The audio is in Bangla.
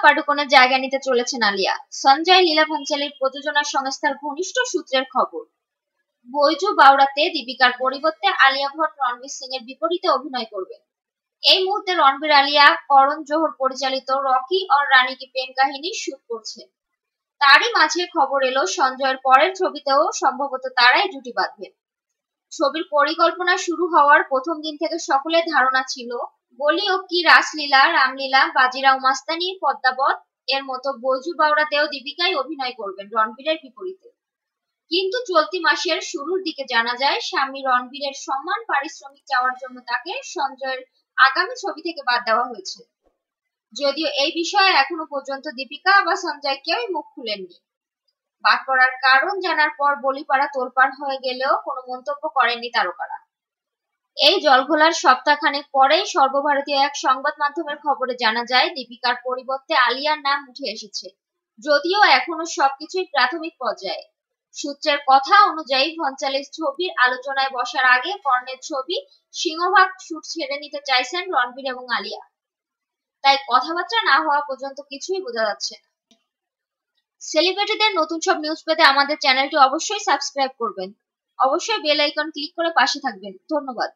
পাডুকোনের জায়গা নিতে চলেছেন আলিয়া। সঞ্জয় লীলা ভাঞ্চালীর প্রযোজনা সংস্থার ঘনিষ্ঠ সূত্রের খবর, বৈজু বাওরাতে দীপিকার পরিবর্তে আলিয়া ভট্ট রণবীর সিং এর বিপরীতে অভিনয় করবেন। এই মুহূর্তে রণবীর আলিয়া করণ জোহর পরিচালিত রকি और রানী কি প্রেম কাহিনী শুট করছে। তারই মাঝে খবর এলো সঞ্জয়ের পরের ছবিতেও সম্ভবত তারাই জুটি বাঁধবেন। ছবির পরিকল্পনা শুরু হওয়ার প্রথম দিন থেকে সকলের ধারণা ছিল বলি ও কি রাসলীলা, রামলীলা, বাজিরাও মাস্তানি, পদ্মাবত এর মতো বৈজু বাওরাতেও দীপিকাই অভিনয় করবেন রণবীরের বিপরীতে। কিন্তু চলতি মাসের শুরুর দিকে জানা যায় স্বামী রণবীরের সম্মান পারিশ্রমিক চাওয়ার জন্য তাকে সঞ্জয়ের আগামী ছবি থেকে বাদ দেওয়া হয়েছে। যদিও এই বিষয়ে এখনো পর্যন্ত দীপিকা বা সঞ্জয় কেউই মুখ খুলেননি। বাদ পড়ার কারণ জানার পর বলিপাড়া তোলপাড় হয়ে গেলেও কোনো মন্তব্য করেননি তারকারা। এই জলঘোলার সপ্তাহখানেক পরেই সর্বভারতীয় এক সংবাদ মাধ্যমের খবরে জানা যায় দীপিকার পরিবর্তে আলিয়ার নাম উঠে এসেছে, যদিও এখনো সবকিছুই প্রাথমিক পর্যায়ে। সূত্রের কথা অনুযায়ী ভাঞ্চালীর ছবির আলোচনায় বসার আগে কর্ণের ছবি সিংহভাগ শুট ছেড়ে নিতে চাইছেন রণবীর এবং আলিয়া। তাই কথাবার্তা না হওয়া পর্যন্ত কিছুই বোঝা যাচ্ছে না। সেলিব্রিটিদের নতুন সব নিউজ পেতে আমাদের চ্যানেলটি অবশ্যই সাবস্ক্রাইব করবেন। অবশ্যই বেল আইকন ক্লিক করে পাশে থাকবেন। ধন্যবাদ।